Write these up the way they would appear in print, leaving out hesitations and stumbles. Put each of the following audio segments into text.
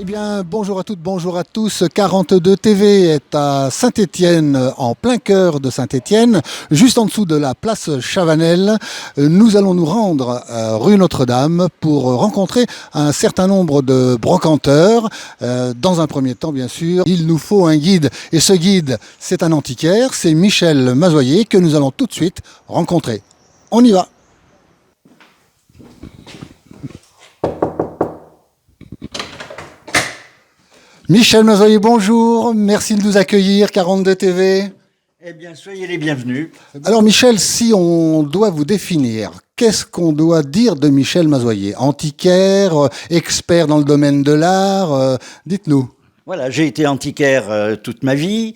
bien, bonjour à toutes, bonjour à tous. 42 TV est à Saint-Étienne, en plein cœur de Saint-Étienne, juste en dessous de la place Chavanel. Nous allons nous rendre rue Notre-Dame pour rencontrer un certain nombre de brocanteurs. Dans un premier temps, bien sûr, il nous faut un guide. Et ce guide, c'est un antiquaire, c'est Michel Mazoyer que nous allons tout de suite rencontrer. On y va. Michel Mazoyer, bonjour, merci de nous accueillir, 42 TV. Eh bien, soyez les bienvenus. Alors Michel, si on doit vous définir, qu'est-ce qu'on doit dire de Michel Mazoyer? Antiquaire, expert dans le domaine de l'art, dites-nous. Voilà, j'ai été antiquaire toute ma vie,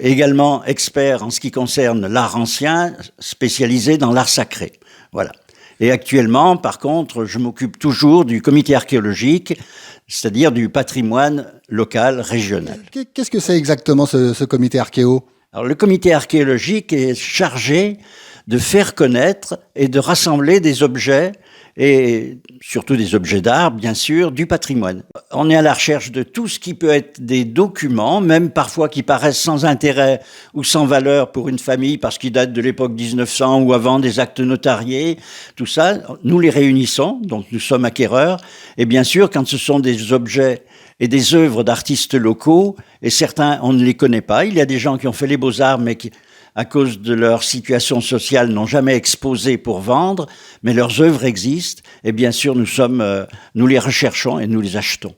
également expert en ce qui concerne l'art ancien, spécialisé dans l'art sacré. Voilà. Et actuellement, par contre, je m'occupe toujours du comité archéologique, c'est-à-dire du patrimoine local, régional. Qu'est-ce que c'est exactement ce comité archéo? Alors, le comité archéologique est chargé de faire connaître et de rassembler des objets, et surtout des objets d'art, bien sûr, du patrimoine. On est à la recherche de tout ce qui peut être des documents, même parfois qui paraissent sans intérêt ou sans valeur pour une famille parce qu'ils datent de l'époque 1900 ou avant, des actes notariés, tout ça. Nous les réunissons, donc nous sommes acquéreurs. Et bien sûr, quand ce sont des objets et des œuvres d'artistes locaux, et certains, on ne les connaît pas. Il y a des gens qui ont fait les beaux-arts, mais qui, à cause de leur situation sociale, n'ont jamais exposé pour vendre, mais leurs œuvres existent, et bien sûr, nous les recherchons et nous les achetons.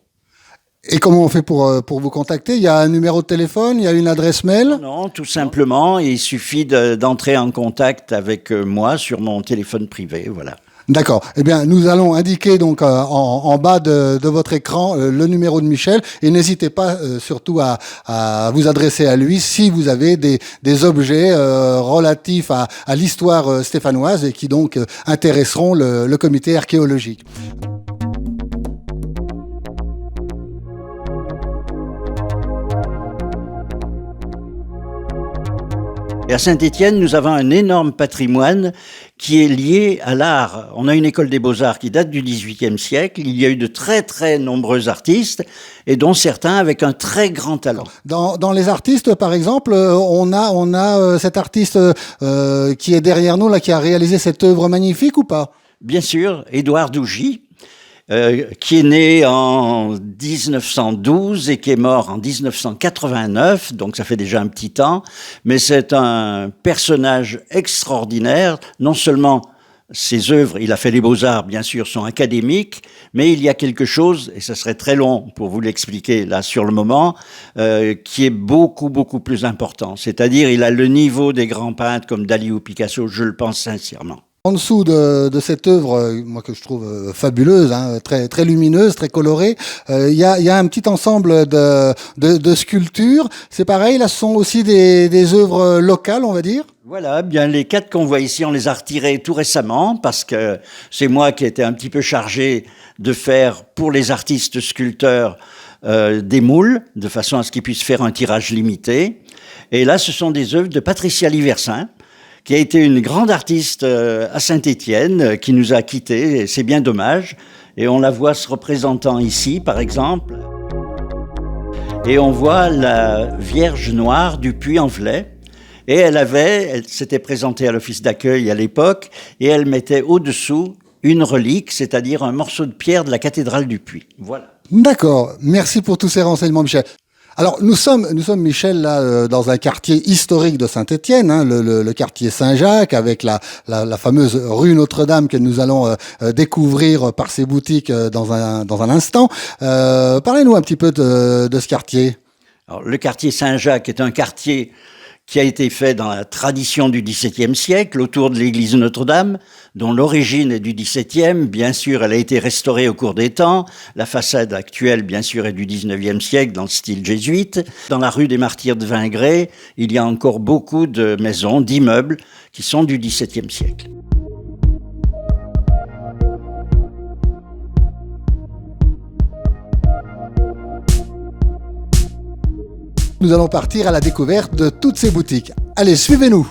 Et comment on fait pour vous contacter? Il y a un numéro de téléphone, il y a une adresse mail? Non, tout simplement, il suffit d'entrer en contact avec moi sur mon téléphone privé, voilà. D'accord. Eh bien, nous allons indiquer donc en bas de votre écran le numéro de Michel et n'hésitez pas surtout à vous adresser à lui si vous avez des objets relatifs à l'histoire stéphanoise et qui donc intéresseront le comité archéologique. Et à Saint-Étienne, nous avons un énorme patrimoine qui est lié à l'art. On a une école des beaux-arts qui date du XVIIIe siècle. Il y a eu de très très nombreux artistes et dont certains avec un très grand talent. Dans les artistes, par exemple, on a cet artiste qui est derrière nous là, qui a réalisé cette œuvre magnifique ou pas? Bien sûr, Édouard Dougy. Qui est né en 1912 et qui est mort en 1989, donc ça fait déjà un petit temps, mais c'est un personnage extraordinaire. Non seulement ses œuvres, il a fait les beaux-arts, bien sûr, sont académiques, mais il y a quelque chose, et ça serait très long pour vous l'expliquer là sur le moment, qui est beaucoup, beaucoup plus important. C'est-à-dire, il a le niveau des grands peintres comme Dali ou Picasso, je le pense sincèrement. En dessous de cette œuvre, moi que je trouve fabuleuse, hein, très très lumineuse, très colorée, il y a un petit ensemble de sculptures. C'est pareil, là, ce sont aussi des œuvres locales, on va dire. Voilà, bien les 4 qu'on voit ici, on les a retirés tout récemment parce que c'est moi qui étais un petit peu chargé de faire pour les artistes sculpteurs des moules, de façon à ce qu'ils puissent faire un tirage limité. Et là, ce sont des œuvres de Patricia Liversin, qui a été une grande artiste à Saint-Étienne, qui nous a quittés, et c'est bien dommage. Et on la voit se représentant ici, par exemple. Et on voit la Vierge Noire du Puy-en-Velay. Et elle s'était présentée à l'office d'accueil à l'époque, et elle mettait au-dessous une relique, c'est-à-dire un morceau de pierre de la cathédrale du Puy. Voilà. D'accord. Merci pour tous ces renseignements, Michel. Alors nous sommes Michel là dans un quartier historique de Saint-Étienne, hein, le quartier Saint-Jacques avec la fameuse rue Notre-Dame que nous allons découvrir par ses boutiques dans un instant. Parlez-nous un petit peu de ce quartier. Alors, le quartier Saint-Jacques est un quartier qui a été fait dans la tradition du XVIIe siècle, autour de l'église Notre-Dame, dont l'origine est du XVIIe. Bien sûr, elle a été restaurée au cours des temps. La façade actuelle, bien sûr, est du XIXe siècle, dans le style jésuite. Dans la rue des Martyrs de Vingré, il y a encore beaucoup de maisons, d'immeubles, qui sont du XVIIe siècle. Nous allons partir à la découverte de toutes ces boutiques. Allez, suivez-nous.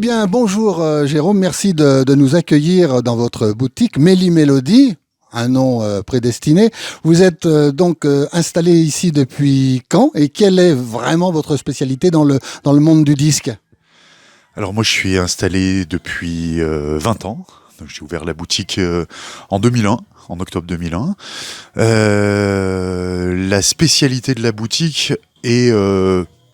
bien, bonjour Jérôme, merci de nous accueillir dans votre boutique Méli-Mélodie, un nom prédestiné. Vous êtes donc installé ici depuis quand et quelle est vraiment votre spécialité dans le monde du disque? Alors moi je suis installé depuis 20 ans. Donc, j'ai ouvert la boutique en 2001, en octobre 2001. La spécialité de la boutique est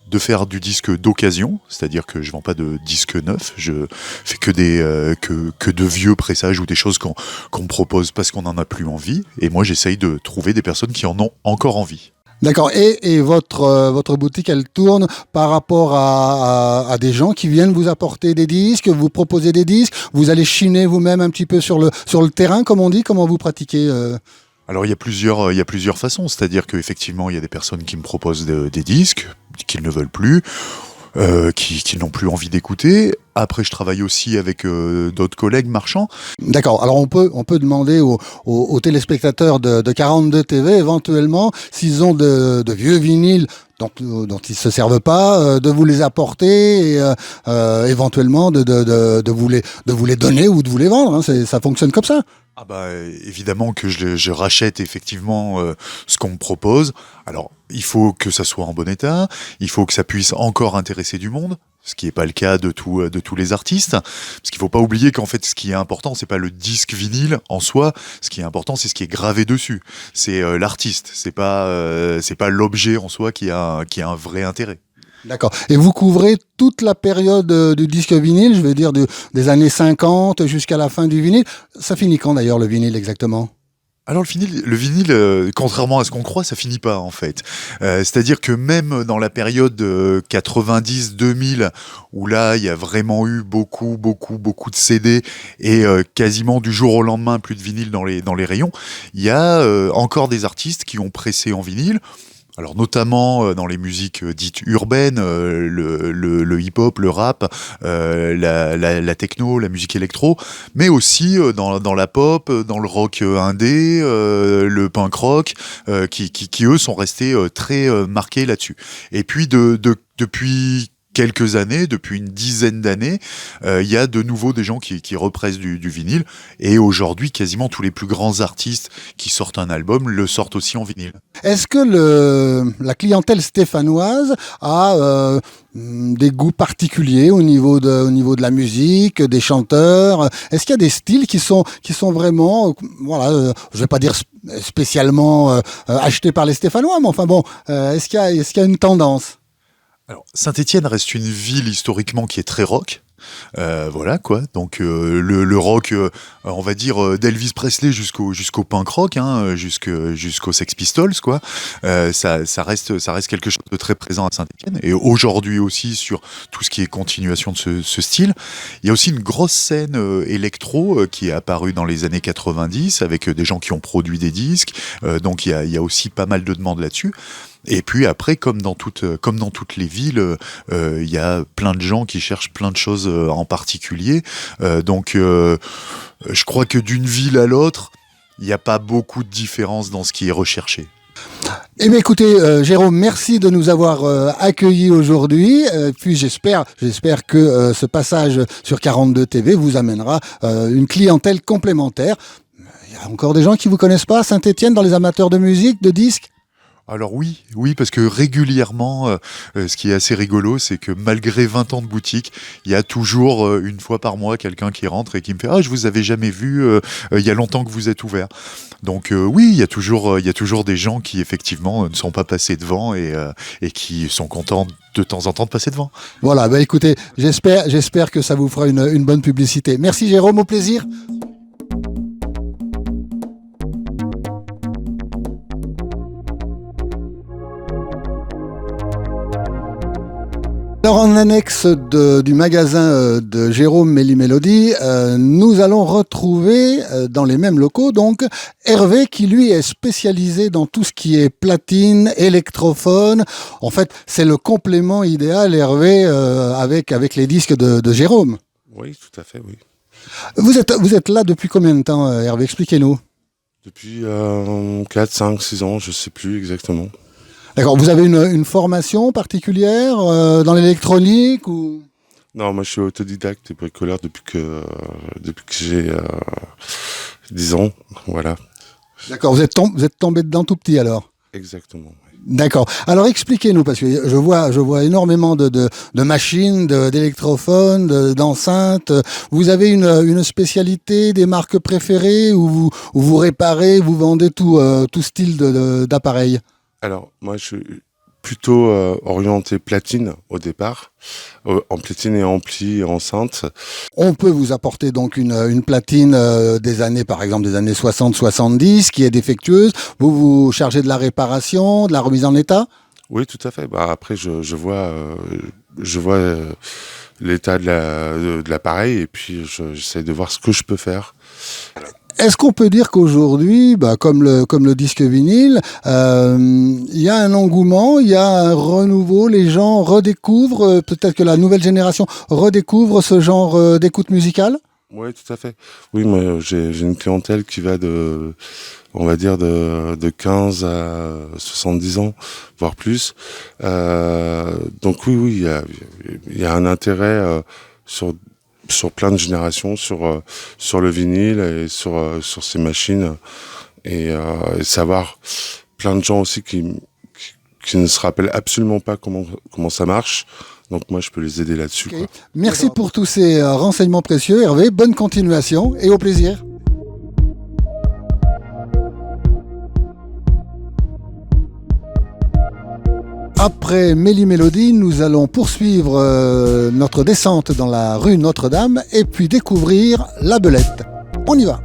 de faire du disque d'occasion, c'est-à-dire que je vends pas de disques neufs, je fais que que de vieux pressages ou des choses qu'on me propose parce qu'on n'en a plus envie. Et moi j'essaye de trouver des personnes qui en ont encore envie. D'accord. Et votre boutique, elle tourne par rapport à des gens qui viennent vous apporter des disques, vous proposer des disques. Vous allez chiner vous-même un petit peu sur le terrain, comme on dit. Comment vous pratiquez Alors il y a plusieurs façons, c'est-à-dire qu'effectivement il y a des personnes qui me proposent des disques qu'ils ne veulent plus, qui n'ont plus envie d'écouter. Après je travaille aussi avec d'autres collègues marchands. D'accord. Alors on peut demander aux téléspectateurs de 42 TV éventuellement s'ils ont de vieux vinyles dont ils se servent pas, de vous les apporter et éventuellement de vous les donner ou de vous les vendre. Hein. Ça fonctionne comme ça. Ah bah évidemment que je rachète effectivement ce qu'on me propose. Alors il faut que ça soit en bon état, il faut que ça puisse encore intéresser du monde, ce qui n'est pas le cas de tous les artistes. Parce qu'il faut pas oublier qu'en fait ce qui est important c'est pas le disque vinyle en soi, ce qui est important c'est ce qui est gravé dessus. C'est l'artiste, c'est pas l'objet en soi qui a un vrai intérêt. D'accord. Et vous couvrez toute la période du disque vinyle, je veux dire des années 50 jusqu'à la fin du vinyle. Ça finit quand d'ailleurs le vinyle exactement ? Alors le vinyle, contrairement à ce qu'on croit, ça finit pas en fait. C'est-à-dire que même dans la période 90-2000, où là il y a vraiment eu beaucoup de CD et quasiment du jour au lendemain plus de vinyle dans les rayons, il y a encore des artistes qui ont pressé en vinyle. Alors notamment dans les musiques dites urbaines, le hip-hop, le rap, la techno, la musique électro, mais aussi dans la pop, dans le rock indé, le punk rock, qui eux sont restés très marqués là-dessus. Et puis depuis quelques années, depuis une dizaine d'années, il y a de nouveau des gens qui repressent du vinyle, et aujourd'hui quasiment tous les plus grands artistes qui sortent un album le sortent aussi en vinyle. Est-ce que la clientèle stéphanoise a des goûts particuliers au niveau de la musique, des chanteurs? Est-ce qu'il y a des styles qui sont vraiment, voilà, je vais pas dire spécialement achetés par les Stéphanois, mais enfin bon, est-ce qu'il y a une tendance? Alors, Saint-Étienne reste une ville historiquement qui est très rock. Voilà quoi. Donc le rock, on va dire d'Elvis Presley jusqu'au punk rock, hein, jusqu'aux Sex Pistols quoi. Ça reste quelque chose de très présent à Saint-Étienne, et aujourd'hui aussi sur tout ce qui est continuation de ce style. Il y a aussi une grosse scène électro qui est apparue dans les années 90 avec des gens qui ont produit des disques. Donc il y a aussi pas mal de demandes là-dessus. Et puis après, comme dans toutes les villes, il y a plein de gens qui cherchent plein de choses en particulier. Donc, je crois que d'une ville à l'autre, il n'y a pas beaucoup de différence dans ce qui est recherché. Eh bien, écoutez, Jérôme, merci de nous avoir accueillis aujourd'hui. Puis j'espère que ce passage sur 42 TV vous amènera une clientèle complémentaire. Il y a encore des gens qui vous connaissent pas à Saint-Étienne, dans les amateurs de musique, de disques? Alors oui, parce que régulièrement, ce qui est assez rigolo, c'est que malgré 20 ans de boutique, il y a toujours une fois par mois quelqu'un qui rentre et qui me fait « Ah, je vous avais jamais vu, il y a longtemps que vous êtes ouvert ». Donc oui, il y a toujours des gens qui effectivement ne sont pas passés devant et qui sont contents de temps en temps de passer devant. Voilà, bah écoutez, j'espère que ça vous fera une bonne publicité. Merci Jérôme, au plaisir. Alors en annexe du magasin de Jérôme Méli-Mélodie, nous allons retrouver dans les mêmes locaux donc Hervé qui lui est spécialisé dans tout ce qui est platine, électrophone. En fait, c'est le complément idéal Hervé avec les disques de Jérôme. Oui, tout à fait, oui. Vous êtes là depuis combien de temps Hervé? Expliquez-nous. Depuis 4, 5, 6 ans, je ne sais plus exactement. D'accord, vous avez une formation particulière dans l'électronique ou... Non, moi je suis autodidacte et bricoleur depuis que j'ai 10 ans. Voilà, D'accord, vous êtes tombé dedans tout petit alors. exactement. D'accord. Alors expliquez-nous, parce que je vois énormément de machines, d'électrophones, d'enceintes. Vous avez une spécialité, des marques préférées, où vous réparez, vous vendez tout style d'appareil? Alors, moi je suis plutôt orienté platine au départ, en platine et ampli et enceinte. On peut vous apporter donc une platine des années, par exemple des années 60-70, qui est défectueuse. Vous vous chargez de la réparation, de la remise en état? Oui, tout à fait. Bah, après, je vois l'état de l'appareil et puis j'essaie de voir ce que je peux faire. Est-ce qu'on peut dire qu'aujourd'hui, comme le disque vinyle, il y a un engouement, il y a un renouveau, les gens redécouvrent, peut-être que la nouvelle génération redécouvre ce genre d'écoute musicale? Oui, tout à fait. Oui, moi, j'ai une clientèle qui va on va dire, de 15 à 70 ans, voire plus. Donc oui, il y a un intérêt sur plein de générations, sur le vinyle et sur ces machines. Et savoir plein de gens aussi qui ne se rappellent absolument pas comment ça marche. Donc moi, je peux les aider là-dessus. Ok. Quoi. Merci pour tous ces renseignements précieux, Hervé. Bonne continuation et au plaisir. Après Méli-Mélodie, nous allons poursuivre notre descente dans la rue Notre-Dame et puis découvrir la Belette. On y va.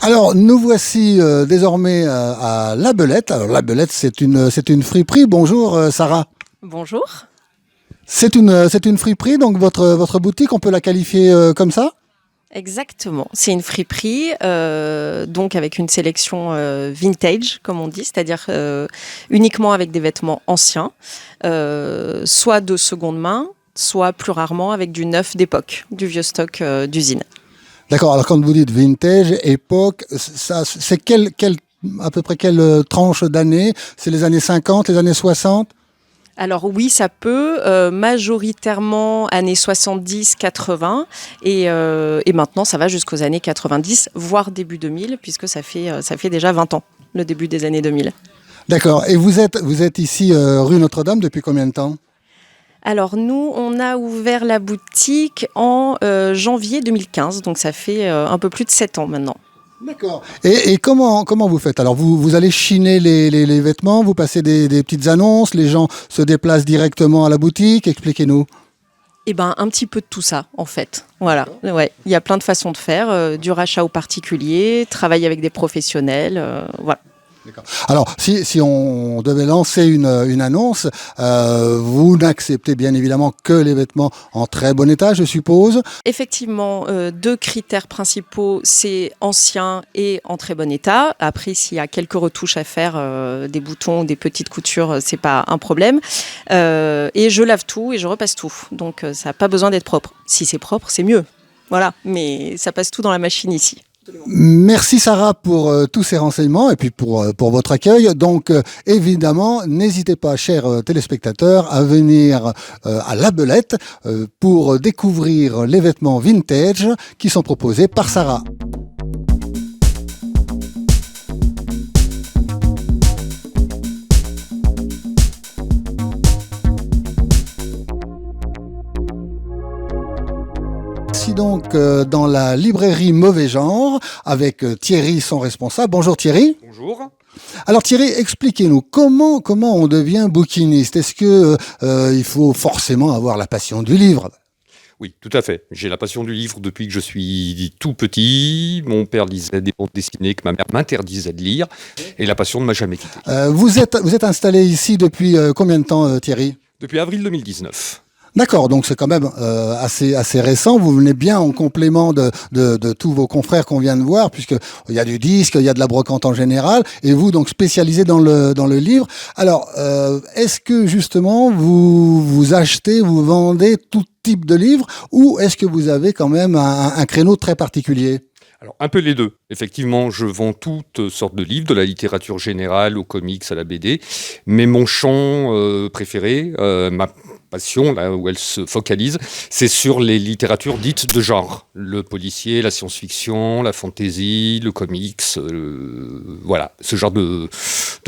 Alors, nous voici désormais à La Belette. Alors, La Belette, c'est une friperie. Bonjour, Sarah. Bonjour. C'est une friperie, donc votre boutique, on peut la qualifier comme ça? Exactement. C'est une friperie, donc avec une sélection vintage, comme on dit, c'est-à-dire uniquement avec des vêtements anciens, soit de seconde main, soit plus rarement avec du neuf d'époque, du vieux stock d'usine. D'accord. Alors, quand vous dites vintage, époque, ça, c'est à peu près quelle tranche d'années? C'est les années 50, les années 60? Alors oui, ça peut, majoritairement années 70-80 et maintenant ça va jusqu'aux années 90, voire début 2000, puisque ça fait déjà 20 ans, le début des années 2000. D'accord. Et vous êtes ici rue Notre-Dame depuis combien de temps? Alors nous, on a ouvert la boutique en janvier 2015, donc ça fait un peu plus de 7 ans maintenant. D'accord. Et comment vous faites? Alors vous allez chiner les vêtements, vous passez des petites annonces, les gens se déplacent directement à la boutique, expliquez-nous. Eh ben un petit peu de tout ça en fait. Voilà. Ouais, il y a plein de façons de faire, du rachat aux particuliers, travailler avec des professionnels, voilà. D'accord. Alors, si on devait lancer une annonce, vous n'acceptez bien évidemment que les vêtements en très bon état, je suppose. Effectivement, 2 critères principaux, c'est ancien et en très bon état. Après, s'il y a quelques retouches à faire, des boutons, des petites coutures, c'est pas un problème. Et je lave tout et je repasse tout. Donc, ça n'a pas besoin d'être propre. Si c'est propre, c'est mieux. Voilà, mais ça passe tout dans la machine ici. Merci Sarah pour tous ces renseignements et puis pour votre accueil. Donc évidemment, n'hésitez pas, chers téléspectateurs, à venir à La Belette pour découvrir les vêtements vintage qui sont proposés par Sarah. Donc dans la librairie Mauvais Genre avec Thierry, son responsable. Bonjour Thierry. Bonjour. Alors Thierry, expliquez-nous comment on devient bouquiniste. Est-ce que il faut forcément avoir la passion du livre? Oui, tout à fait. J'ai la passion du livre depuis que je suis tout petit. Mon père lisait des bandes dessinées que ma mère m'interdisait de lire et la passion ne m'a jamais quitté. Vous êtes installé ici depuis combien de temps Thierry? Depuis avril 2019. D'accord, donc c'est quand même assez récent. Vous venez bien en complément de tous vos confrères qu'on vient de voir, puisque il y a du disque, il y a de la brocante en général, et vous donc spécialisé dans le livre. Alors, est-ce que justement vous achetez, vous vendez tout type de livres, ou est-ce que vous avez quand même un créneau très particulier? Alors, un peu les deux. Effectivement, je vends toutes sortes de livres, de la littérature générale aux comics, à la BD. Mais mon champ préféré, ma passion, là où elle se focalise, c'est sur les littératures dites de genre. Le policier, la science-fiction, la fantasy, le comics, voilà. Ce genre de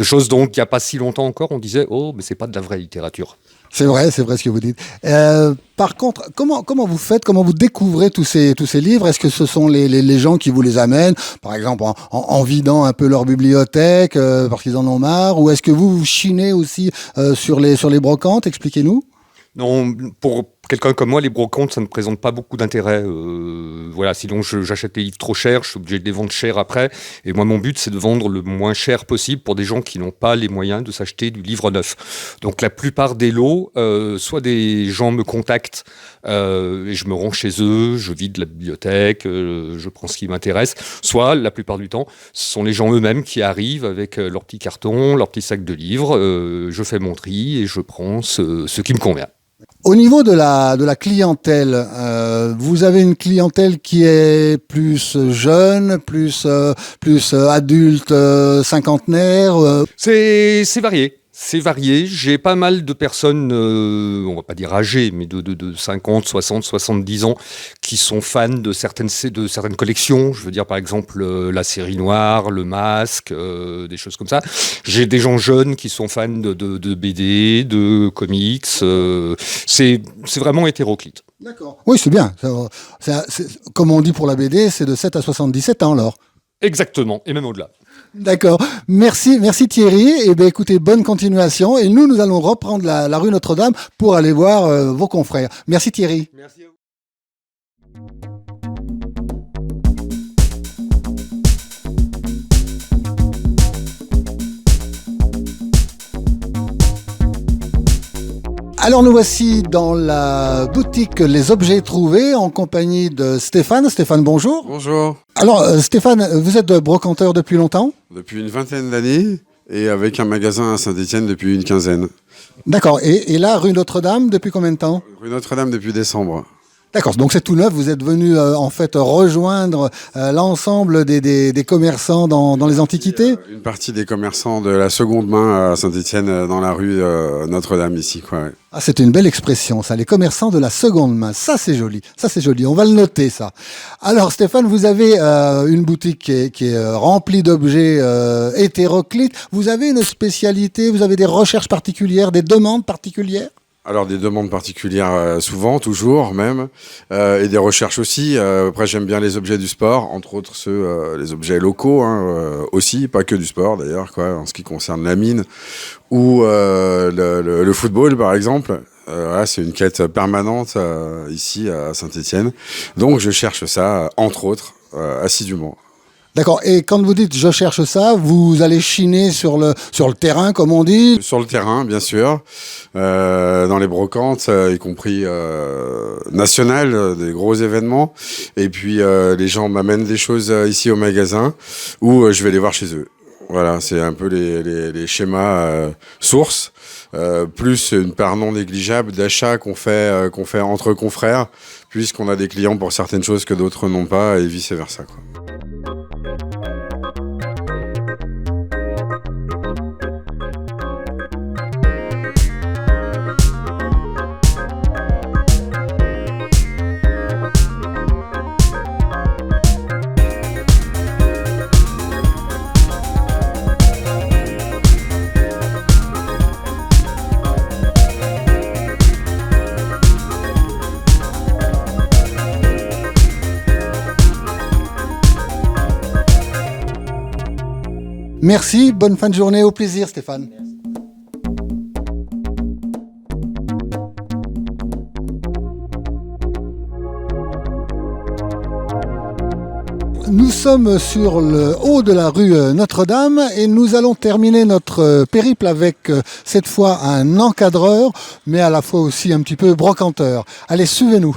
choses. Donc, il n'y a pas si longtemps encore, on disait « Oh, mais c'est pas de la vraie littérature ». C'est vrai ce que vous dites. Par contre, comment vous faites, comment vous découvrez tous ces livres? Est-ce que ce sont les gens qui vous les amènent, par exemple en vidant un peu leur bibliothèque parce qu'ils en ont marre, ou est-ce que vous chinez aussi sur les brocantes? Expliquez-nous. Non, pour quelqu'un comme moi, les brocantes, ça ne présente pas beaucoup d'intérêt. Voilà, sinon j'achète les livres trop chers, je suis obligé de les vendre cher après. Et moi, mon but, c'est de vendre le moins cher possible pour des gens qui n'ont pas les moyens de s'acheter du livre neuf. Donc la plupart des lots, soit des gens me contactent et je me rends chez eux, je vide la bibliothèque, je prends ce qui m'intéresse. Soit, la plupart du temps, ce sont les gens eux-mêmes qui arrivent avec leur petit carton, leur petit sac de livres. Je fais mon tri et je prends ce qui me convient. Au niveau de la clientèle, vous avez une clientèle qui est plus jeune, plus adulte, cinquantenaire. C'est varié. C'est varié. J'ai pas mal de personnes, on va pas dire âgées, mais de 50, 60, 70 ans, qui sont fans de certaines collections. Je veux dire, par exemple, la série noire, le masque, des choses comme ça. J'ai des gens jeunes qui sont fans de BD, de comics. C'est vraiment hétéroclite. D'accord. Oui, c'est bien. Comme on dit pour la BD, c'est de 7 à 77 ans, alors. Exactement, et même au-delà. D'accord. Merci Thierry. Et bien, écoutez, bonne continuation. Et nous allons reprendre la rue Notre-Dame pour aller voir vos confrères. Merci Thierry. Merci à vous. Alors nous voici dans la boutique Les Objets Trouvés en compagnie de Stéphane. Stéphane, bonjour. Bonjour. Alors Stéphane, vous êtes brocanteur depuis longtemps? Depuis une vingtaine d'années et avec un magasin à Saint-Étienne depuis une quinzaine. D'accord. Et là, rue Notre-Dame, depuis combien de temps? Rue Notre-Dame depuis décembre. D'accord, donc c'est tout neuf, vous êtes venu en fait rejoindre l'ensemble des commerçants dans les antiquités? Une partie des commerçants de la seconde main à Saint-Étienne dans la rue Notre-Dame ici, quoi. Ouais. Ah, c'est une belle expression, ça, les commerçants de la seconde main. Ça, c'est joli. On va le noter, ça. Alors, Stéphane, vous avez une boutique qui est remplie d'objets hétéroclites. Vous avez une spécialité, vous avez des recherches particulières, des demandes particulières? Alors des demandes particulières souvent, toujours même, et des recherches aussi. Après j'aime bien les objets du sport, entre autres les objets locaux aussi, pas que du sport d'ailleurs, quoi, en ce qui concerne la mine ou le football par exemple. Voilà, c'est une quête permanente ici à Saint-Étienne. Donc je cherche ça, entre autres, assidûment. D'accord. Et quand vous dites « je cherche ça », vous allez chiner sur le terrain, comme on dit? Sur le terrain, bien sûr, dans les brocantes, y compris nationales, des gros événements. Et puis les gens m'amènent des choses ici au magasin où je vais les voir chez eux. Voilà, c'est un peu les schémas sources, plus une part non négligeable d'achats qu'on fait entre confrères, puisqu'on a des clients pour certaines choses que d'autres n'ont pas, et vice-versa, quoi. Merci, bonne fin de journée, au plaisir Stéphane. Nous sommes sur le haut de la rue Notre-Dame et nous allons terminer notre périple avec cette fois un encadreur, mais à la fois aussi un petit peu brocanteur. Allez, suivez-nous.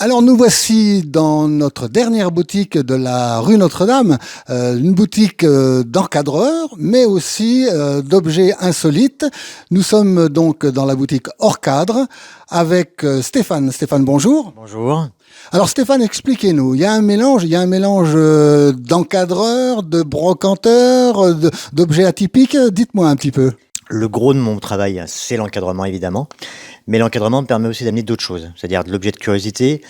Alors nous voici dans notre dernière boutique de la rue Notre-Dame, une boutique d'encadreurs, mais aussi d'objets insolites. Nous sommes donc dans la boutique hors cadre avec Stéphane. Stéphane, bonjour. Bonjour. Alors Stéphane, expliquez-nous. Il y a un mélange d'encadreurs, de brocanteurs, d'objets atypiques. Dites-moi un petit peu. Le gros de mon travail, c'est l'encadrement évidemment, mais l'encadrement me permet aussi d'amener d'autres choses, c'est-à-dire de l'objet de curiosité,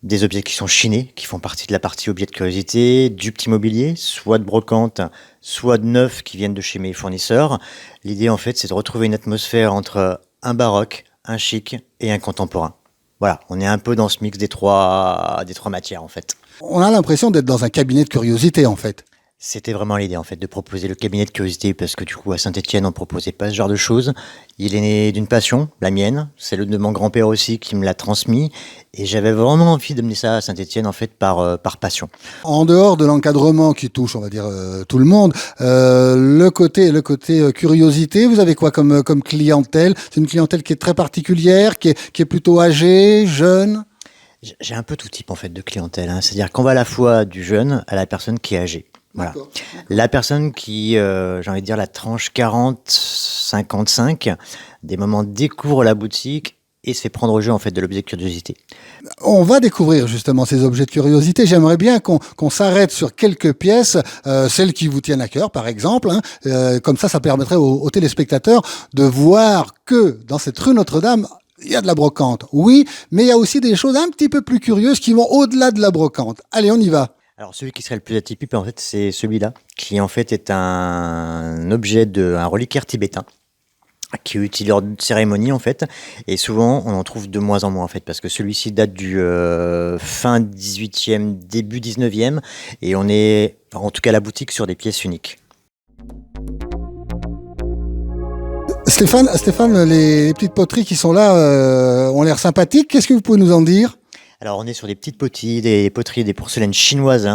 des objets qui sont chinés, qui font partie de la partie objet de curiosité, du petit mobilier, soit de brocante, soit de neuf qui viennent de chez mes fournisseurs. L'idée en fait, c'est de retrouver une atmosphère entre un baroque, un chic et un contemporain. Voilà, on est un peu dans ce mix des trois matières en fait. On a l'impression d'être dans un cabinet de curiosité en fait. C'était vraiment l'idée en fait de proposer le cabinet de curiosité parce que du coup à Saint-Étienne on proposait pas ce genre de choses. Il est né d'une passion, la mienne, celle de mon grand-père aussi qui me l'a transmis et j'avais vraiment envie d'amener ça à Saint-Étienne en fait par passion. En dehors de l'encadrement qui touche, on va dire tout le monde, le côté curiosité, vous avez quoi comme clientèle? C'est une clientèle qui est très particulière, qui est plutôt âgée, jeune? J'ai un peu tout type en fait de clientèle, hein. C'est-à-dire qu'on va à la fois du jeune à la personne qui est âgée. Voilà. D'accord. La personne qui, j'ai envie de dire la tranche 40-55, des moments découvre la boutique et se fait prendre au jeu en fait de l'objet de curiosité. On va découvrir justement ces objets de curiosité. J'aimerais bien qu'on s'arrête sur quelques pièces, celles qui vous tiennent à cœur par exemple. Comme ça permettrait aux téléspectateurs de voir que dans cette rue Notre-Dame, il y a de la brocante. Oui, mais il y a aussi des choses un petit peu plus curieuses qui vont au-delà de la brocante. Allez, on y va. Alors celui qui serait le plus atypique en fait c'est celui-là qui en fait est un objet un reliquaire tibétain qui est utilisé lors de cérémonies en fait et souvent on en trouve de moins en moins en fait parce que celui-ci date du fin 18e début 19e et on est en tout cas à la boutique sur des pièces uniques. Stéphane, les petites poteries qui sont là ont l'air sympathiques. Qu'est-ce que vous pouvez nous en dire? Alors on est sur des petites poteries, des porcelaines chinoises,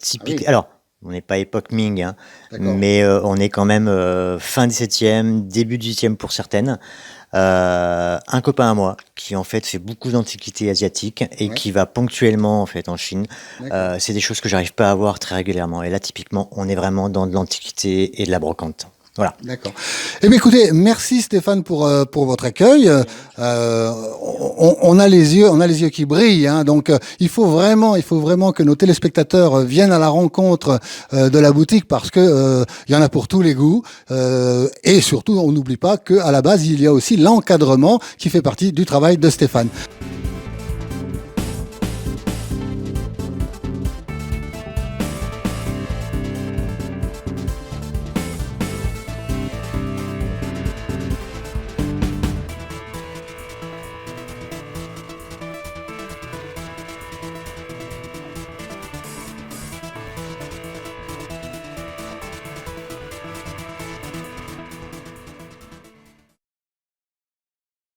typiques. Ah oui. Alors on n'est pas époque Ming, hein, D'accord. mais on est quand même fin 17e, début 18e pour certaines. Un copain à moi qui en fait fait beaucoup d'antiquités asiatiques et Ouais. qui va ponctuellement en fait en Chine. D'accord. C'est des choses que j'arrive pas à voir très régulièrement. Et là typiquement on est vraiment dans de l'antiquité et de la brocante. Voilà. D'accord. Eh bien, écoutez, merci Stéphane pour votre accueil. On a les yeux qui brillent, hein, donc il faut vraiment que nos téléspectateurs viennent à la rencontre de la boutique parce que il y en a pour tous les goûts et surtout on n'oublie pas que à la base il y a aussi l'encadrement qui fait partie du travail de Stéphane.